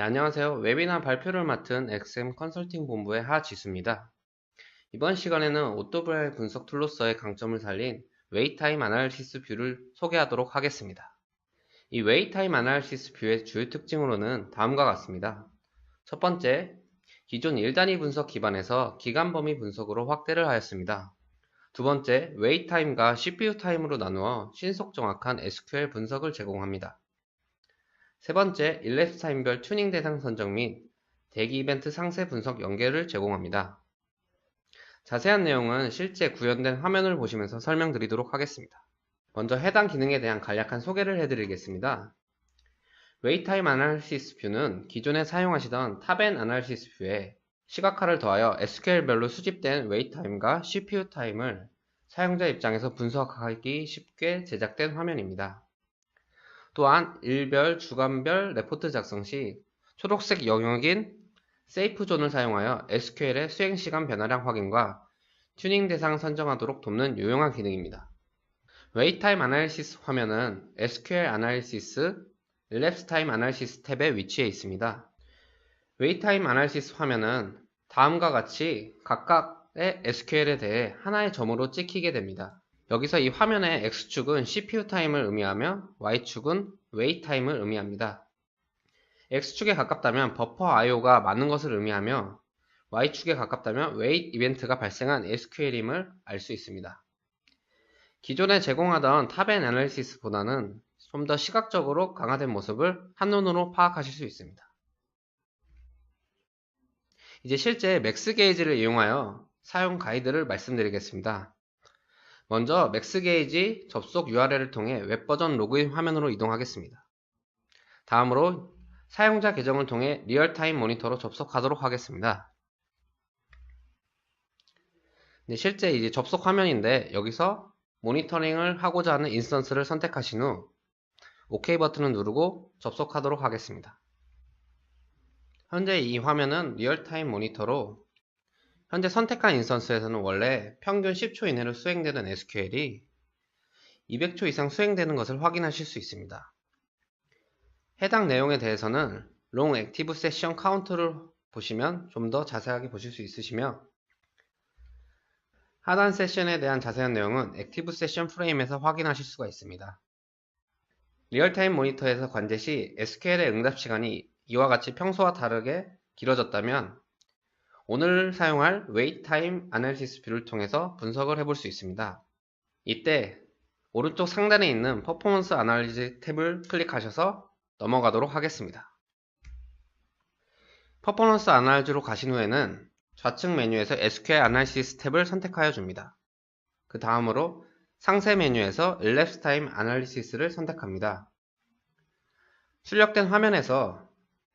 네, 안녕하세요. 웨비나 발표를 맡은 XM 컨설팅 본부의 하지수입니다. 이번 시간에는 오토브라이 분석 툴로서의 강점을 살린 웨이타임 아날리시스 뷰를 소개하도록 하겠습니다. 이 웨이타임 아날리시스 뷰의 주요 특징으로는 다음과 같습니다. 첫 번째, 기존 1단위 분석 기반에서 기간 범위 분석으로 확대를 하였습니다. 두 번째, 웨이타임과 CPU 타임으로 나누어 신속 정확한 SQL 분석을 제공합니다. 세 번째, 일랩스 타임별 튜닝 대상 선정 및 대기 이벤트 상세 분석 연계를 제공합니다. 자세한 내용은 실제 구현된 화면을 보시면서 설명드리도록 하겠습니다. 먼저 해당 기능에 대한 간략한 소개를 해드리겠습니다. 웨이타임 아날리시스 뷰는 기존에 사용하시던 탑앤 아날리시스 뷰에 시각화를 더하여 SQL별로 수집된 웨이타임과 CPU 타임을 사용자 입장에서 분석하기 쉽게 제작된 화면입니다. 또한 일별, 주간별 레포트 작성 시 초록색 영역인 세이프 존을 사용하여 SQL의 수행시간 변화량 확인과 튜닝 대상 선정하도록 돕는 유용한 기능입니다. 웨이타임 아날리시스 화면은 SQL 아날리시스, 일랩스 타임 아날리시스 탭에 위치해 있습니다. 웨이타임 아날리시스 화면은 다음과 같이 각각의 SQL에 대해 하나의 점으로 찍히게 됩니다. 여기서 이 화면의 X축은 CPU 타임을 의미하며 Y축은 웨이 타임을 의미합니다. X축에 가깝다면 버퍼 IO가 많은 것을 의미하며 Y축에 가깝다면 웨이트 이벤트가 발생한 SQL임을 알 수 있습니다. 기존에 제공하던 탑앤 애널리시스보다는 좀 더 시각적으로 강화된 모습을 한눈으로 파악하실 수 있습니다. 이제 실제 맥스 게이지를 이용하여 사용 가이드를 말씀드리겠습니다. 먼저 맥스 게이지 접속 URL을 통해 웹버전 로그인 화면으로 이동하겠습니다. 다음으로 사용자 계정을 통해 리얼타임 모니터로 접속하도록 하겠습니다. 네, 실제 이제 접속 화면인데 여기서 모니터링을 하고자 하는 인스턴스를 선택하신 후 OK 버튼을 누르고 접속하도록 하겠습니다. 현재 이 화면은 리얼타임 모니터로 현재 선택한 인스턴스에서는 원래 평균 10초 이내로 수행되는 SQL이 200초 이상 수행되는 것을 확인하실 수 있습니다. 해당 내용에 대해서는 Long Active Session Count를 보시면 좀 더 자세하게 보실 수 있으시며 하단 세션에 대한 자세한 내용은 Active Session Frame에서 확인하실 수가 있습니다. 리얼타임 모니터에서 관제 시 SQL의 응답 시간이 이와 같이 평소와 다르게 길어졌다면 오늘 사용할 웨이타임 아날리시스 뷰를 통해서 분석을 해볼 수 있습니다. 이때 오른쪽 상단에 있는 퍼포먼스 아날리즈 탭을 클릭하셔서 넘어가도록 하겠습니다. 퍼포먼스 아날리즈로 가신 후에는 좌측 메뉴에서 SQL 아날리시스 탭을 선택하여 줍니다. 그 다음으로 상세 메뉴에서 일랩스 타임 아날리시스를 선택합니다. 출력된 화면에서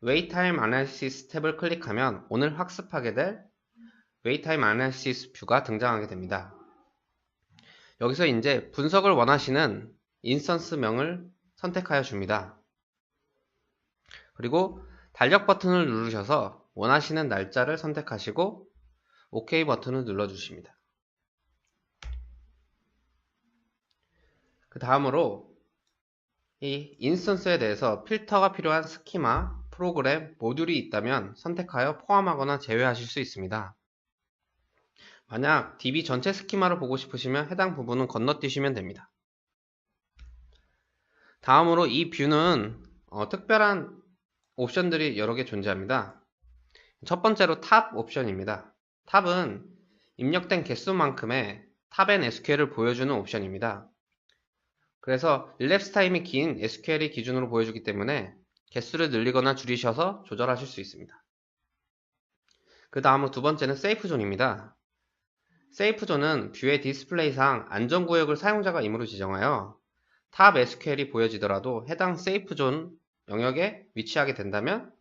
웨이타임 아날리시스 탭을 클릭하면 오늘 학습하게 될 웨이타임 아날리시스 뷰가 등장하게 됩니다. 여기서 이제 분석을 원하시는 인스턴스 명을 선택하여 줍니다. 그리고 달력 버튼을 누르셔서 원하시는 날짜를 선택하시고 OK 버튼을 눌러주십니다. 그 다음으로 이 인스턴스에 대해서 필터가 필요한 스키마, 프로그램, 모듈이 있다면 선택하여 포함하거나 제외하실 수 있습니다. 만약 DB 전체 스키마를 보고 싶으시면 해당 부분은 건너뛰시면 됩니다. 다음으로 이 뷰는 특별한 옵션들이 여러 개 존재합니다. 첫 번째로 탑 옵션입니다. 탑은 입력된 개수만큼의 탑앤 SQL을 보여주는 옵션입니다. 그래서 일랩스 타임이 긴 SQL이 기준으로 보여주기 때문에 개수를 늘리거나 줄이셔서 조절하실 수 있습니다. 그 다음으로 두 번째는 세이프 존입니다. 세이프 존은 뷰의 디스플레이상 안전구역을 사용자가 임의로 지정하여 탑 SQL이 보여지더라도 해당 세이프 존 영역에 위치하게 된다면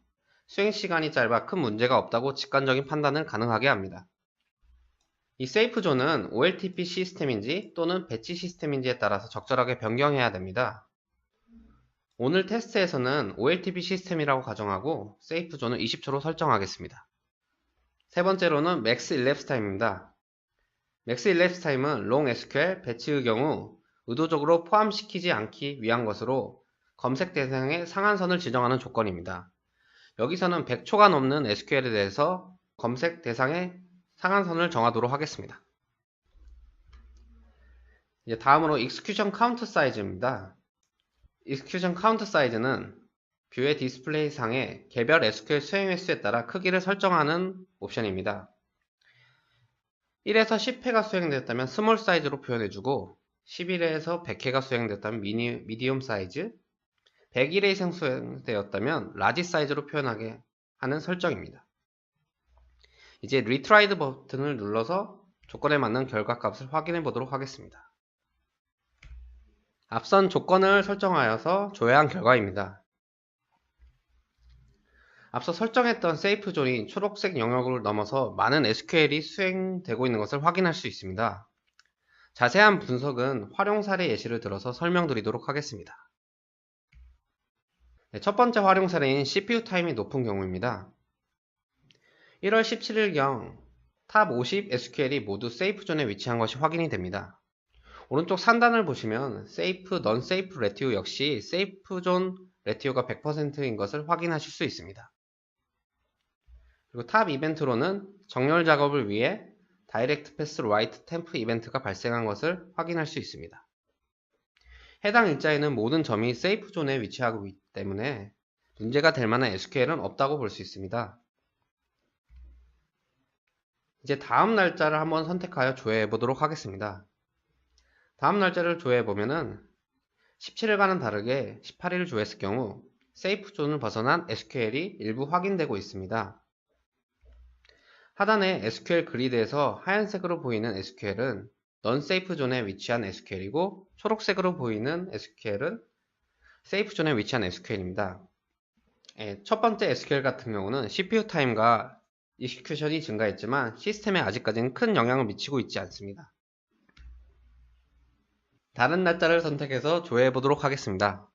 수행시간이 짧아 큰 문제가 없다고 직관적인 판단을 가능하게 합니다. 이 세이프 존은 OLTP 시스템인지 또는 배치 시스템인지에 따라서 적절하게 변경해야 됩니다. 오늘 테스트에서는 OLTP 시스템이라고 가정하고 세이프 존을 20초로 설정하겠습니다. 세 번째로는 맥스 일랩스 타임입니다. 맥스 일랩스 타임은 long SQL 배치의 경우 의도적으로 포함시키지 않기 위한 것으로 검색 대상의 상한선을 지정하는 조건입니다. 여기서는 100초가 넘는 SQL에 대해서 검색 대상의 상한선을 정하도록 하겠습니다. 이제 다음으로 execution count size입니다. execution count size는 뷰의 디스플레이 상에 개별 SQL 수행 횟수에 따라 크기를 설정하는 옵션입니다. 1에서 10회가 수행되었다면 스몰 사이즈로 표현해주고 11회에서 100회가 수행되었다면 미디엄 사이즈, 101회 이상 수행되었다면 라지 사이즈로 표현하게 하는 설정입니다. 이제 리트라이드 버튼을 눌러서 조건에 맞는 결과값을 확인해 보도록 하겠습니다. 앞선 조건을 설정하여서 조회한 결과입니다. 앞서 설정했던 세이프 존이 초록색 영역을 넘어서 많은 SQL이 수행되고 있는 것을 확인할 수 있습니다. 자세한 분석은 활용 사례 예시를 들어서 설명드리도록 하겠습니다. 첫 번째 활용 사례인 CPU 타임이 높은 경우입니다. 1월 17일경 탑 50 SQL이 모두 세이프 존에 위치한 것이 확인이 됩니다. 오른쪽 상단을 보시면 세이프, 넌 세이프 레티오 역시 세이프 존 레티오가 100%인 것을 확인하실 수 있습니다. 그리고 탑 이벤트로는 정렬 작업을 위해 다이렉트 패스 라이트 템프 이벤트가 발생한 것을 확인할 수 있습니다. 해당 일자에는 모든 점이 세이프 존에 위치하고 있기 때문에 문제가 될 만한 SQL은 없다고 볼 수 있습니다. 이제 다음 날짜를 한번 선택하여 조회해 보도록 하겠습니다. 다음 날짜를 조회해 보면은 17일과는 다르게 18일을 조회했을 경우 세이프 존을 벗어난 SQL이 일부 확인되고 있습니다. 하단의 SQL 그리드에서 하얀색으로 보이는 SQL은 넌 세이프 존에 위치한 SQL이고 초록색으로 보이는 SQL은 세이프 존에 위치한 SQL입니다. 첫 번째 SQL 같은 경우는 CPU 타임과 익스큐션이 증가했지만 시스템에 아직까지는 큰 영향을 미치고 있지 않습니다. 다른 날짜를 선택해서 조회해 보도록 하겠습니다.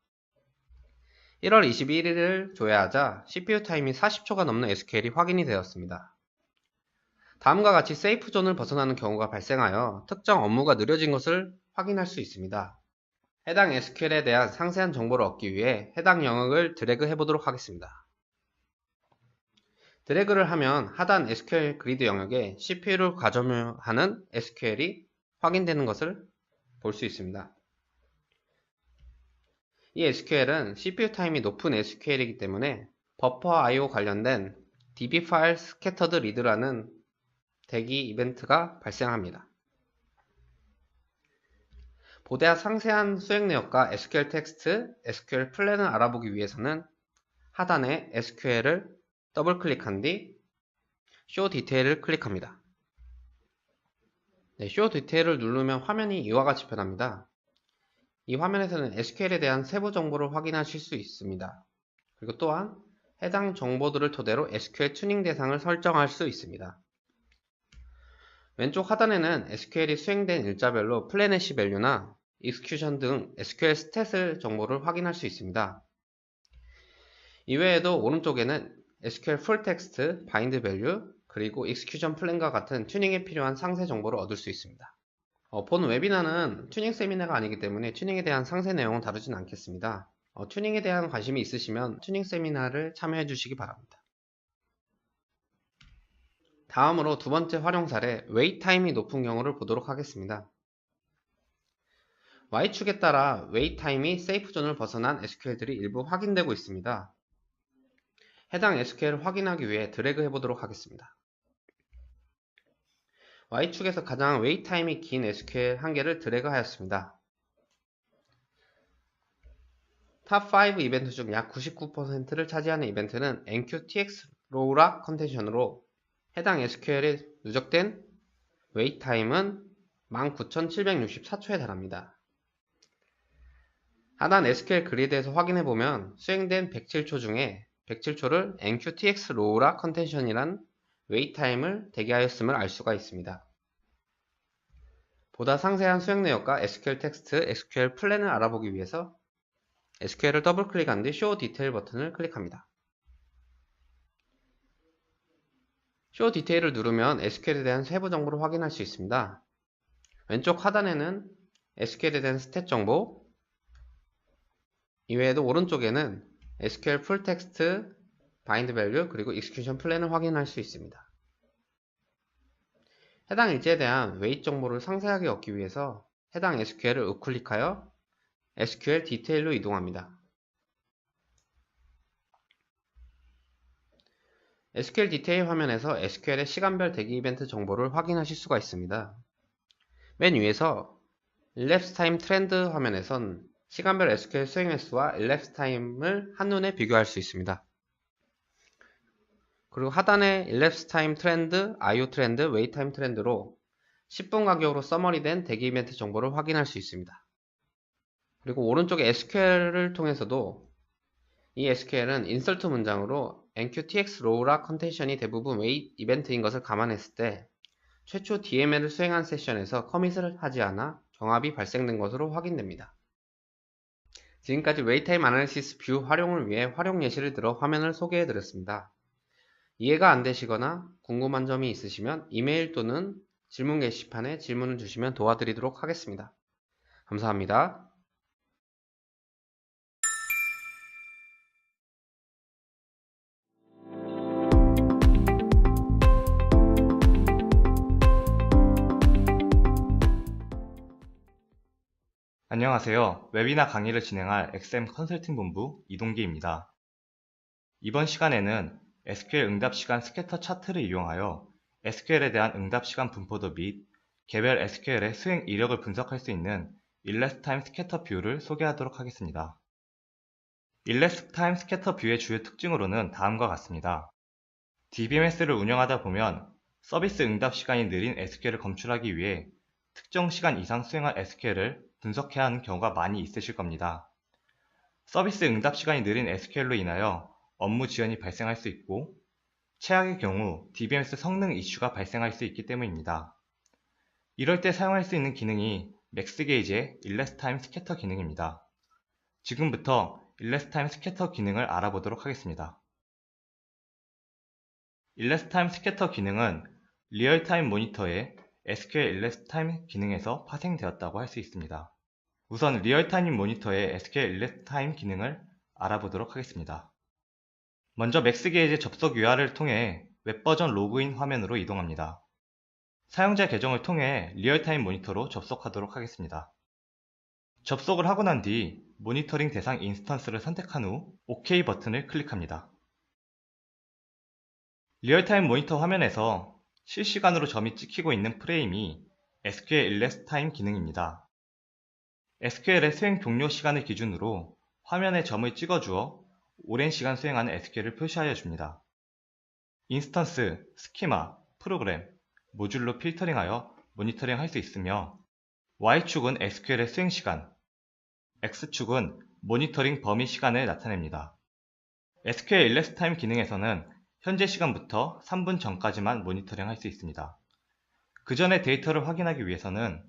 1월 21일을 조회하자 CPU 타임이 40초가 넘는 SQL이 확인이 되었습니다. 다음과 같이 세이프 존을 벗어나는 경우가 발생하여 특정 업무가 느려진 것을 확인할 수 있습니다. 해당 SQL에 대한 상세한 정보를 얻기 위해 해당 영역을 드래그 해보도록 하겠습니다. 드래그를 하면 하단 SQL 그리드 영역에 CPU를 가점하는 SQL이 확인되는 것을 볼 수 있습니다. 이 SQL은 CPU 타임이 높은 SQL이기 때문에 버퍼 IO 관련된 DB 파일 스캐터드 리드라는 대기 이벤트가 발생합니다. 보다 상세한 수행 내역과 SQL 텍스트, SQL 플랜을 알아보기 위해서는 하단에 SQL을 더블 클릭한 뒤 Show Detail을 클릭합니다. Show Detail을 누르면 화면이 이와 같이 변합니다. 이 화면에서는 SQL에 대한 세부 정보를 확인하실 수 있습니다. 그리고 또한 해당 정보들을 토대로 SQL 튜닝 대상을 설정할 수 있습니다. 왼쪽 하단에는 SQL이 수행된 일자별로 플래닛시 밸류나 익스큐션 등 SQL 스탯을 정보를 확인할 수 있습니다. 이외에도 오른쪽에는 SQL 풀 텍스트, 바인드 밸류, 그리고 익스큐션 플랜과 같은 튜닝에 필요한 상세 정보를 얻을 수 있습니다. 본 웨비나는 튜닝 세미나가 아니기 때문에 튜닝에 대한 상세 내용은 다루진 않겠습니다. 튜닝에 대한 관심이 있으시면 튜닝 세미나를 참여해 주시기 바랍니다. 다음으로 두 번째 활용 사례, 웨이트 타임이 높은 경우를 보도록 하겠습니다. Y축에 따라 웨이트 타임이 세이프 존을 벗어난 SQL들이 일부 확인되고 있습니다. 해당 SQL을 확인하기 위해 드래그 해보도록 하겠습니다. Y축에서 가장 웨이트 타임이 긴 SQL 한 개를 드래그 하였습니다. 탑 5 이벤트 중 약 99%를 차지하는 이벤트는 NQTX 로우락 컨텐션으로 해당 SQL에 누적된 웨이트 타임은 19,764초에 달합니다. 하단 SQL 그리드에서 확인해보면 수행된 107초 중에 107초를 NQTX 로우락 컨텐션이란 웨이트 타임을 대기하였음을 알 수가 있습니다. 보다 상세한 수행 내역과 SQL 텍스트, SQL 플랜을 알아보기 위해서 SQL을 더블 클릭한 뒤 Show Detail 버튼을 클릭합니다. Show Detail을 누르면 SQL에 대한 세부 정보를 확인할 수 있습니다. 왼쪽 하단에는 SQL에 대한 스탯 정보, 이외에도 오른쪽에는 SQL 풀 텍스트, 바인드 밸류, 그리고 익스큐션 플랜을 확인할 수 있습니다. 해당 일지에 대한 웨이트 정보를 상세하게 얻기 위해서 해당 SQL을 우클릭하여 SQL 디테일로 이동합니다. SQL 디테일 화면에서 SQL의 시간별 대기 이벤트 정보를 확인하실 수가 있습니다. 맨 위에서 elapsed time 트렌드 화면에선 시간별 SQL 수행 횟수와 elapsed time을 한눈에 비교할 수 있습니다. 그리고 하단에 elapsed time 트렌드, IO 트렌드, wait time 트렌드로 10분 간격으로 서머리된 대기 이벤트 정보를 확인할 수 있습니다. 그리고 오른쪽에 SQL을 통해서도 이 SQL은 인서트 문장으로 enqtx row라 컨텐션이 대부분 wait 이벤트인 것을 감안했을 때 최초 DML을 수행한 세션에서 커밋을 하지 않아 경합이 발생된 것으로 확인됩니다. 지금까지 웨이트타임 아나리시스 뷰 활용을 위해 활용 예시를 들어 화면을 소개해 드렸습니다. 이해가 안 되시거나 궁금한 점이 있으시면 이메일 또는 질문 게시판에 질문을 주시면 도와드리도록 하겠습니다. 감사합니다. 안녕하세요. 웨비나 강의를 진행할 XM 컨설팅 본부 이동기입니다. 이번 시간에는 SQL 응답 시간 스캐터 차트를 이용하여 SQL에 대한 응답 시간 분포도 및 개별 SQL의 수행 이력을 분석할 수 있는 elapsed time scatter 뷰를 소개하도록 하겠습니다. elapsed time scatter 뷰의 주요 특징으로는 다음과 같습니다. DBMS를 운영하다 보면 서비스 응답 시간이 느린 SQL을 검출하기 위해 특정 시간 이상 수행한 SQL을 분석해야 하는 경우가 많이 있으실 겁니다. 서비스 응답 시간이 느린 SQL로 인하여 업무 지연이 발생할 수 있고 최악의 경우 DBMS 성능 이슈가 발생할 수 있기 때문입니다. 이럴 때 사용할 수 있는 기능이 맥스게이지의 elapsed time scatter 기능입니다. 지금부터 elapsed time scatter 기능을 알아보도록 하겠습니다. elapsed time scatter 기능은 리얼타임 모니터의 SQL elapsed time 기능에서 파생되었다고 할 수 있습니다. 우선 리얼타임 모니터의 SQL elapsed time 기능을 알아보도록 하겠습니다. 먼저 맥스게이지 접속 URL을 통해 웹버전 로그인 화면으로 이동합니다. 사용자 계정을 통해 리얼타임 모니터로 접속하도록 하겠습니다. 접속을 하고 난 뒤 모니터링 대상 인스턴스를 선택한 후 OK 버튼을 클릭합니다. 리얼타임 모니터 화면에서 실시간으로 점이 찍히고 있는 프레임이 SQL elapsed time 기능입니다. SQL의 수행 종료 시간을 기준으로 화면에 점을 찍어주어 오랜 시간 수행하는 SQL을 표시하여 줍니다. 인스턴스, 스키마, 프로그램, 모듈로 필터링하여 모니터링 할 수 있으며 Y축은 SQL의 수행 시간, X축은 모니터링 범위 시간을 나타냅니다. SQL elapsed time 기능에서는 현재 시간부터 3분 전까지만 모니터링 할 수 있습니다. 그 전에 데이터를 확인하기 위해서는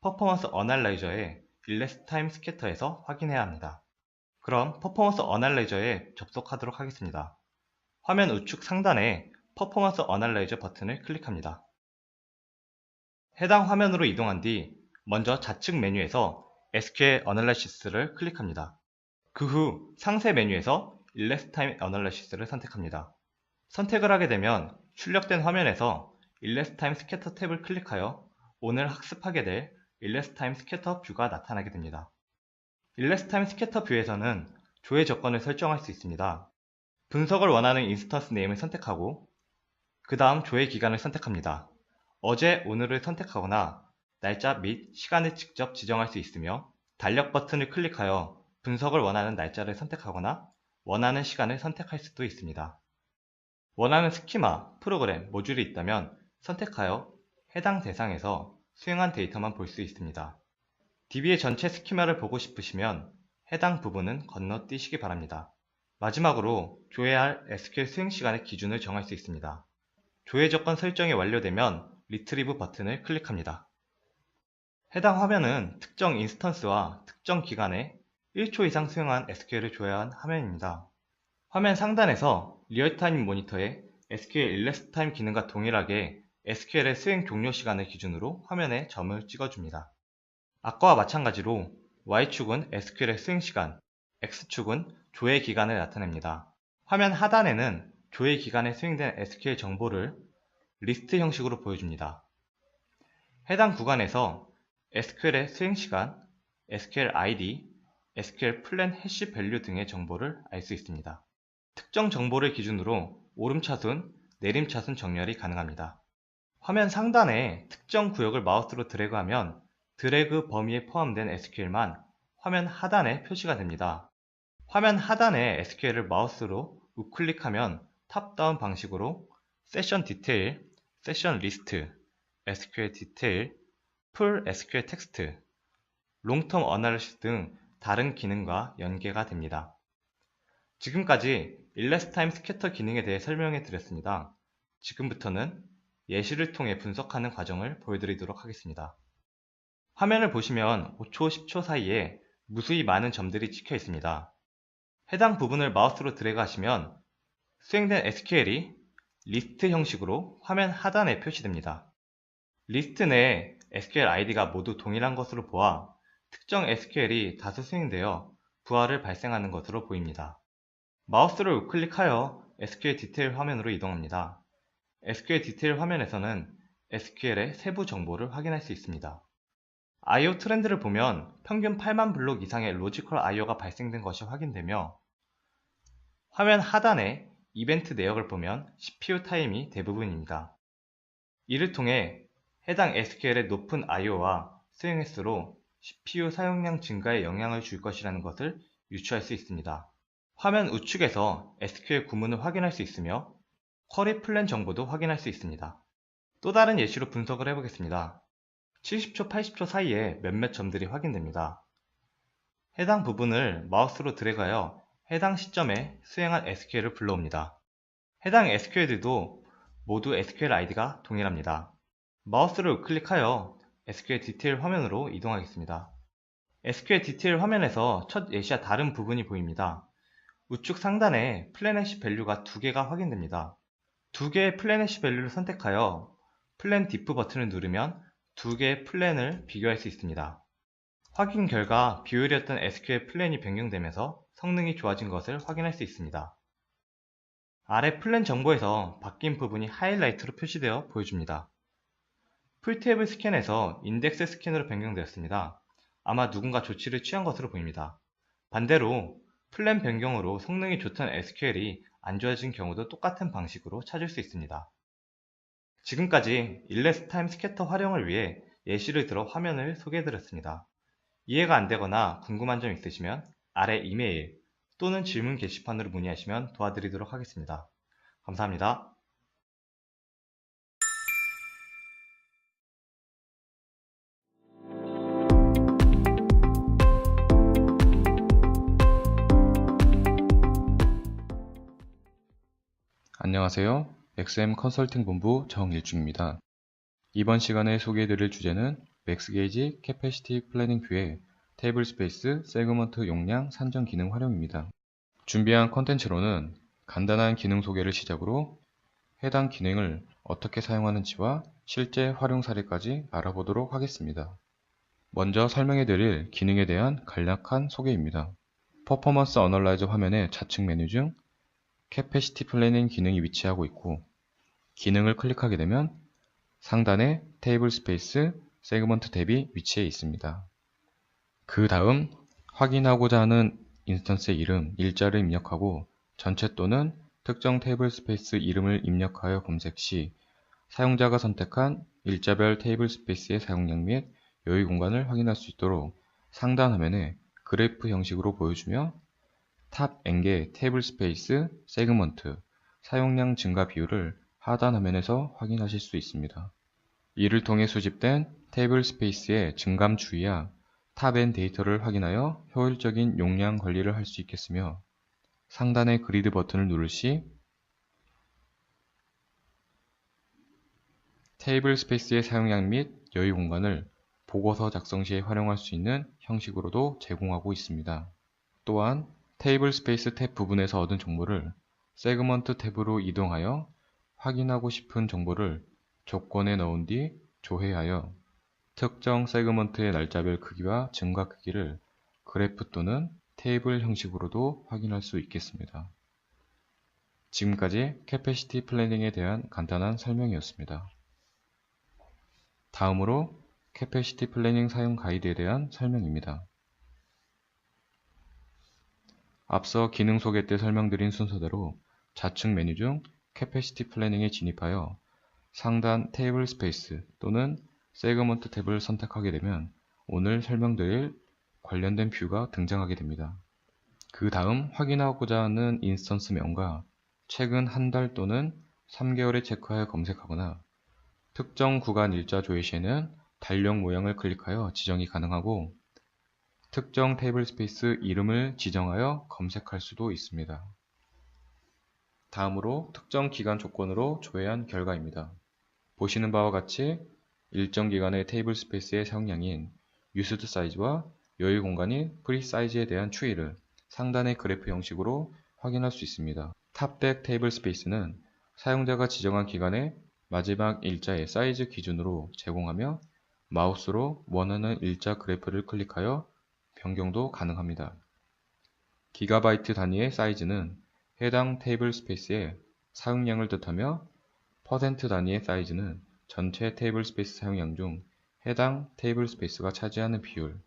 퍼포먼스 어널라이저의 elapsed time scatter에서 확인해야 합니다. 그럼 퍼포먼스 어널라이저에 접속하도록 하겠습니다. 화면 우측 상단에 퍼포먼스 어널라이저 버튼을 클릭합니다. 해당 화면으로 이동한 뒤 먼저 좌측 메뉴에서 SQL 어널라이시스를 클릭합니다. 그 후 상세 메뉴에서 elapsed time 어널라이시스를 선택합니다. 선택을 하게 되면 출력된 화면에서 elapsed time scatter 탭을 클릭하여 오늘 학습하게 될 elapsed time scatter 뷰가 나타나게 됩니다. elapsed time scatter 뷰에서는 조회 조건을 설정할 수 있습니다. 분석을 원하는 인스턴스 네임을 선택하고 그 다음 조회 기간을 선택합니다. 어제, 오늘을 선택하거나 날짜 및 시간을 직접 지정할 수 있으며 달력 버튼을 클릭하여 분석을 원하는 날짜를 선택하거나 원하는 시간을 선택할 수도 있습니다. 원하는 스키마, 프로그램, 모듈이 있다면 선택하여 해당 대상에서 수행한 데이터만 볼 수 있습니다. DB의 전체 스키마를 보고 싶으시면 해당 부분은 건너뛰시기 바랍니다. 마지막으로 조회할 SQL 수행 시간의 기준을 정할 수 있습니다. 조회 조건 설정이 완료되면 리트리브 버튼을 클릭합니다. 해당 화면은 특정 인스턴스와 특정 기간에 1초 이상 수행한 SQL을 조회한 화면입니다. 화면 상단에서 리얼타임 모니터의 SQL elapsed time 기능과 동일하게 SQL의 수행 종료 시간을 기준으로 화면에 점을 찍어줍니다. 아까와 마찬가지로 Y축은 SQL의 수행 시간, X축은 조회 기간을 나타냅니다. 화면 하단에는 조회 기간에 수행된 SQL 정보를 리스트 형식으로 보여줍니다. 해당 구간에서 SQL의 수행시간, SQL ID, SQL 플랜 해시 밸류 등의 정보를 알 수 있습니다. 특정 정보를 기준으로 오름차순, 내림차순 정렬이 가능합니다. 화면 상단에 특정 구역을 마우스로 드래그하면 드래그 범위에 포함된 SQL만 화면 하단에 표시가 됩니다. 화면 하단에 SQL을 마우스로 우클릭하면 탑다운 방식으로 세션 디테일, 세션 리스트, SQL 디테일, 풀 SQL 텍스트, 롱텀 어널리시스 등 다른 기능과 연계가 됩니다. 지금까지 일레스타임 스캐터 기능에 대해 설명해 드렸습니다. 지금부터는 예시를 통해 분석하는 과정을 보여드리도록 하겠습니다. 화면을 보시면 5초, 10초 사이에 무수히 많은 점들이 찍혀 있습니다. 해당 부분을 마우스로 드래그 하시면 수행된 SQL이 리스트 형식으로 화면 하단에 표시됩니다. 리스트 내 SQL ID가 모두 동일한 것으로 보아 특정 SQL이 다수 수행되어 부하를 발생하는 것으로 보입니다. 마우스를 우클릭하여 SQL 디테일 화면으로 이동합니다. SQL 디테일 화면에서는 SQL의 세부 정보를 확인할 수 있습니다. I/O 트렌드를 보면 평균 8만 블록 이상의 로지컬 I/O가 발생된 것이 확인되며 화면 하단에 이벤트 내역을 보면 CPU 타임이 대부분입니다. 이를 통해 해당 SQL의 높은 I/O와 수행 횟수로 CPU 사용량 증가에 영향을 줄 것이라는 것을 유추할 수 있습니다. 화면 우측에서 SQL 구문을 확인할 수 있으며 쿼리 플랜 정보도 확인할 수 있습니다. 또 다른 예시로 분석을 해보겠습니다. 70초, 80초 사이에 몇몇 점들이 확인됩니다. 해당 부분을 마우스로 드래그하여 해당 시점에 수행한 SQL을 불러옵니다. 해당 SQL들도 모두 SQL ID가 동일합니다. 마우스를 우클릭하여 SQL 디테일 화면으로 이동하겠습니다. SQL 디테일 화면에서 첫 예시와 다른 부분이 보입니다. 우측 상단에 플랜해시 밸류가 2개가 확인됩니다. 2개의 플랜해시 밸류를 선택하여 플랜 디프 버튼을 누르면 2개의 플랜을 비교할 수 있습니다. 확인 결과 비율이었던 SQL 플랜이 변경되면서 성능이 좋아진 것을 확인할 수 있습니다. 아래 플랜 정보에서 바뀐 부분이 하이라이트로 표시되어 보여줍니다. 풀테이블 스캔에서 인덱스 스캔으로 변경되었습니다. 아마 누군가 조치를 취한 것으로 보입니다. 반대로 플랜 변경으로 성능이 좋던 SQL이 안 좋아진 경우도 똑같은 방식으로 찾을 수 있습니다. 지금까지 일레스타임 스캐터 활용을 위해 예시를 들어 화면을 소개해드렸습니다. 이해가 안 되거나 궁금한 점 있으시면 아래 이메일 또는 질문 게시판으로 문의하시면 도와드리도록 하겠습니다. 감사합니다. 안녕하세요. XM 컨설팅 본부 정일주입니다. 이번 시간에 소개해드릴 주제는 맥스게이지 캐패시티 플래닝 뷰의 테이블 스페이스 세그먼트 용량 산정 기능 활용입니다. 준비한 컨텐츠로는 간단한 기능 소개를 시작으로 해당 기능을 어떻게 사용하는지와 실제 활용 사례까지 알아보도록 하겠습니다. 먼저 설명해드릴 기능에 대한 간략한 소개입니다. 퍼포먼스 어널라이저 화면의 좌측 메뉴 중 캐패시티 플래닝 기능이 위치하고 있고, 기능을 클릭하게 되면 상단에 테이블 스페이스 세그먼트 탭이 위치해 있습니다. 그 다음 확인하고자 하는 인스턴스의 이름, 일자를 입력하고 전체 또는 특정 테이블 스페이스 이름을 입력하여 검색 시 사용자가 선택한 일자별 테이블 스페이스의 사용량 및 여유 공간을 확인할 수 있도록 상단 화면에 그래프 형식으로 보여주며 탑 N개 테이블 스페이스 세그먼트 사용량 증가 비율을 하단 화면에서 확인하실 수 있습니다. 이를 통해 수집된 테이블 스페이스의 증감 추이와 탑 N 데이터를 확인하여 효율적인 용량 관리를 할 수 있겠으며, 상단의 그리드 버튼을 누를 시 테이블 스페이스의 사용량 및 여유 공간을 보고서 작성 시에 활용할 수 있는 형식으로도 제공하고 있습니다. 또한 테이블 스페이스 탭 부분에서 얻은 정보를 세그먼트 탭으로 이동하여 확인하고 싶은 정보를 조건에 넣은 뒤 조회하여 특정 세그먼트의 날짜별 크기와 증가 크기를 그래프 또는 테이블 형식으로도 확인할 수 있겠습니다. 지금까지 캐패시티 플래닝에 대한 간단한 설명이었습니다. 다음으로 캐패시티 플래닝 사용 가이드에 대한 설명입니다. 앞서 기능 소개 때 설명드린 순서대로 좌측 메뉴 중 캐패시티 플래닝에 진입하여 상단 테이블 스페이스 또는 세그먼트 탭을 선택하게 되면 오늘 설명드릴 관련된 뷰가 등장하게 됩니다. 그 다음 확인하고자 하는 인스턴스 명과 최근 한 달 또는 3개월에 체크하여 검색하거나 특정 구간 일자 조회 시에는 달력 모양을 클릭하여 지정이 가능하고 특정 테이블 스페이스 이름을 지정하여 검색할 수도 있습니다. 다음으로 특정 기간 조건으로 조회한 결과입니다. 보시는 바와 같이 일정 기간의 테이블 스페이스의 사용량인 유스드 사이즈와 여유 공간인 프리 사이즈에 대한 추이를 상단의 그래프 형식으로 확인할 수 있습니다. 탑백 테이블 스페이스는 사용자가 지정한 기간의 마지막 일자의 사이즈 기준으로 제공하며 마우스로 원하는 일자 그래프를 클릭하여 변경도 가능합니다. 기가바이트 단위의 사이즈는 해당 테이블 스페이스의 사용량을 뜻하며 퍼센트 단위의 사이즈는 전체 테이블 스페이스 사용량 중 해당 테이블 스페이스가 차지하는 비율,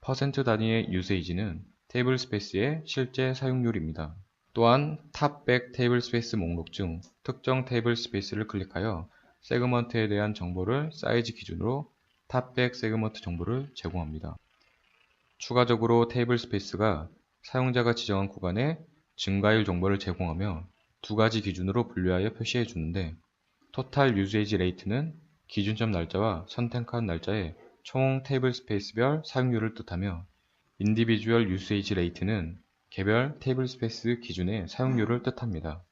퍼센트 단위의 유세이지는 테이블 스페이스의 실제 사용률입니다. 또한 탑백 테이블 스페이스 목록 중 특정 테이블 스페이스를 클릭하여 세그먼트에 대한 정보를 사이즈 기준으로 탑백 세그먼트 정보를 제공합니다. 추가적으로 테이블 스페이스가 사용자가 지정한 구간에 증가율 정보를 제공하며 두 가지 기준으로 분류하여 표시해 주는데 토탈 유세이지 레이트는 기준점 날짜와 선택한 날짜의 총 테이블 스페이스별 사용률을 뜻하며 인디비주얼 유세이지 레이트는 개별 테이블 스페이스 기준의 사용률을 뜻합니다.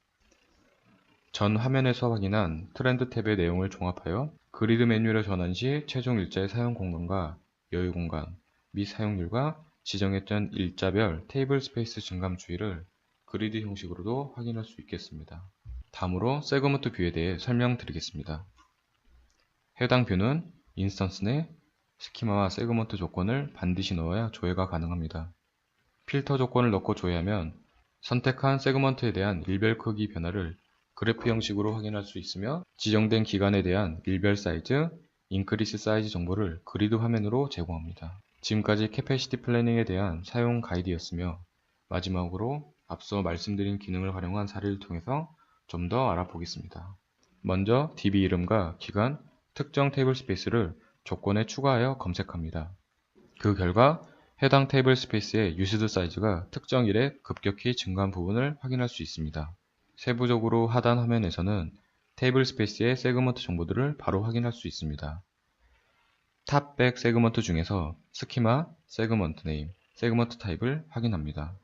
전 화면에서 확인한 트렌드 탭의 내용을 종합하여 그리드 메뉴로 전환 시 최종 일자의 사용 공간과 여유 공간 및 사용률과 지정했던 일자별 테이블 스페이스 증감 추이를 그리드 형식으로도 확인할 수 있겠습니다. 다음으로 세그먼트 뷰에 대해 설명드리겠습니다. 해당 뷰는 인스턴스 내 스키마와 세그먼트 조건을 반드시 넣어야 조회가 가능합니다. 필터 조건을 넣고 조회하면 선택한 세그먼트에 대한 일별 크기 변화를 그래프 형식으로 확인할 수 있으며 지정된 기간에 대한 일별 사이즈, 인크리스 사이즈 정보를 그리드 화면으로 제공합니다. 지금까지 캐패시티 플래닝에 대한 사용 가이드였으며 마지막으로 앞서 말씀드린 기능을 활용한 사례를 통해서 좀 더 알아보겠습니다. 먼저 DB 이름과 기간, 특정 테이블 스페이스를 조건에 추가하여 검색합니다. 그 결과 해당 테이블 스페이스의 유스드 사이즈가 특정 일에 급격히 증가한 부분을 확인할 수 있습니다. 세부적으로 하단 화면에서는 테이블 스페이스의 세그먼트 정보들을 바로 확인할 수 있습니다. 탑백 세그먼트 중에서 스키마, 세그먼트 네임, 세그먼트 타입을 확인합니다.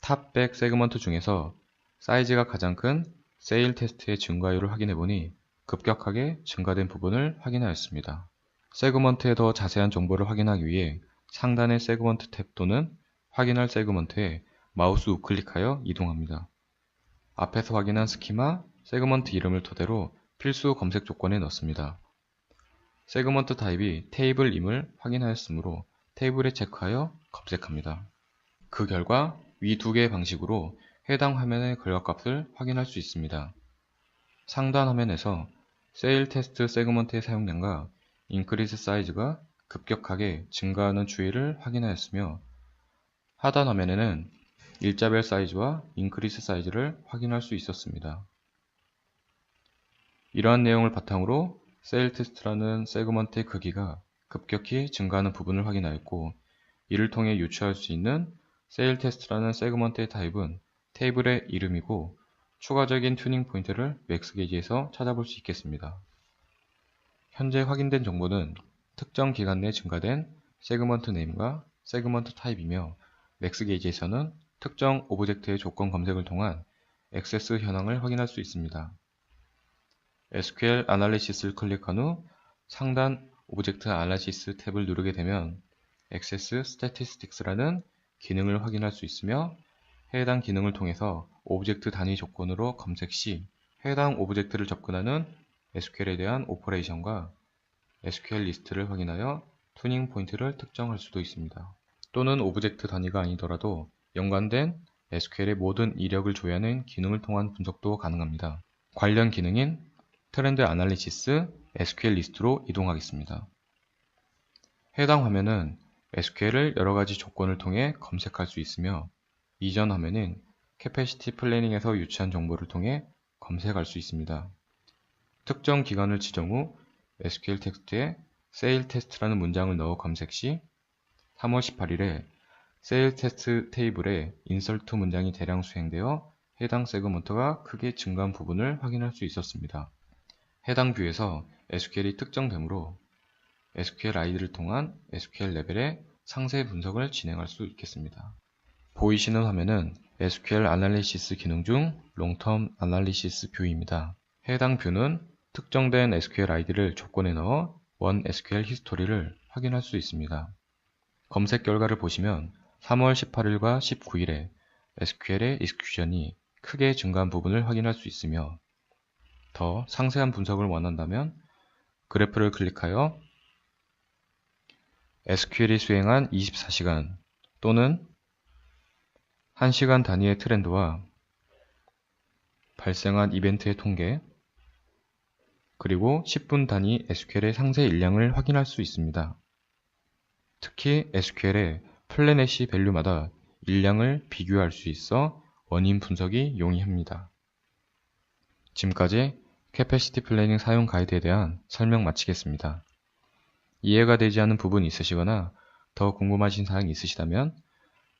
탑백 세그먼트 중에서 사이즈가 가장 큰 세일 테스트의 증가율을 확인해보니 급격하게 증가된 부분을 확인하였습니다. 세그먼트의 더 자세한 정보를 확인하기 위해 상단의 세그먼트 탭 또는 확인할 세그먼트에 마우스 우클릭하여 이동합니다. 앞에서 확인한 스키마, 세그먼트 이름을 토대로 필수 검색 조건에 넣습니다. 세그먼트 타입이 테이블임을 확인하였으므로 테이블에 체크하여 검색합니다. 그 결과 위 두 개의 방식으로 해당 화면의 결과값을 확인할 수 있습니다. 상단 화면에서 세일 테스트 세그먼트의 사용량과 인크리스 사이즈가 급격하게 증가하는 추이를 확인하였으며 하단 화면에는 일자별 사이즈와 인크리스 사이즈를 확인할 수 있었습니다. 이러한 내용을 바탕으로 세일 테스트라는 세그먼트의 크기가 급격히 증가하는 부분을 확인하였고 이를 통해 유추할 수 있는 세일 테스트라는 세그먼트의 타입은 테이블의 이름이고 추가적인 튜닝 포인트를 맥스 게이지에서 찾아볼 수 있겠습니다. 현재 확인된 정보는 특정 기간 내 증가된 세그먼트 네임과 세그먼트 타입이며 맥스 게이지에서는 특정 오브젝트의 조건 검색을 통한 액세스 현황을 확인할 수 있습니다. SQL 아날리시스를 클릭한 후 상단 오브젝트 아날리시스 탭을 누르게 되면 액세스 스태티스틱스라는 기능을 확인할 수 있으며 해당 기능을 통해서 오브젝트 단위 조건으로 검색 시 해당 오브젝트를 접근하는 SQL에 대한 오퍼레이션과 SQL 리스트를 확인하여 튜닝 포인트를 특정할 수도 있습니다. 또는 오브젝트 단위가 아니더라도 연관된 SQL의 모든 이력을 조회하는 기능을 통한 분석도 가능합니다. 관련 기능인 트렌드 아날리시스 SQL 리스트로 이동하겠습니다. 해당 화면은 SQL을 여러가지 조건을 통해 검색할 수 있으며, 이전 화면은 캐패시티 플래닝에서 유치한 정보를 통해 검색할 수 있습니다. 특정 기간을 지정 후 SQL 텍스트에 세일 테스트라는 문장을 넣어 검색 시 3월 18일에 세일 테스트 테이블에 인설트 문장이 대량 수행되어 해당 세그먼트가 크게 증가한 부분을 확인할 수 있었습니다. 해당 뷰에서 SQL이 특정되므로 SQL 아이디를 통한 SQL 레벨의 상세 분석을 진행할 수 있겠습니다. 보이시는 화면은 SQL 아날리시스 기능 중 롱텀 아날리시스 뷰입니다. 해당 뷰는 특정된 SQL 아이디를 조건에 넣어 원 SQL 히스토리를 확인할 수 있습니다. 검색 결과를 보시면 3월 18일과 19일에 SQL의 익스큐션이 크게 증가한 부분을 확인할 수 있으며, 더 상세한 분석을 원한다면 그래프를 클릭하여 SQL이 수행한 24시간 또는 1시간 단위의 트렌드와 발생한 이벤트의 통계, 그리고 10분 단위 SQL의 상세 일량을 확인할 수 있습니다. 특히 SQL의 플래닛이 밸류마다 일량을 비교할 수 있어 원인 분석이 용이합니다. 지금까지 캐패시티 플래닝 사용 가이드에 대한 설명 마치겠습니다. 이해가 되지 않는 부분이 있으시거나 더 궁금하신 사항이 있으시다면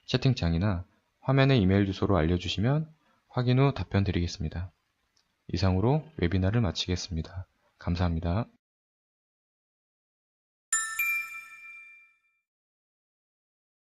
채팅창이나 화면의 이메일 주소로 알려주시면 확인 후 답변 드리겠습니다. 이상으로 웨비나를 마치겠습니다. 감사합니다.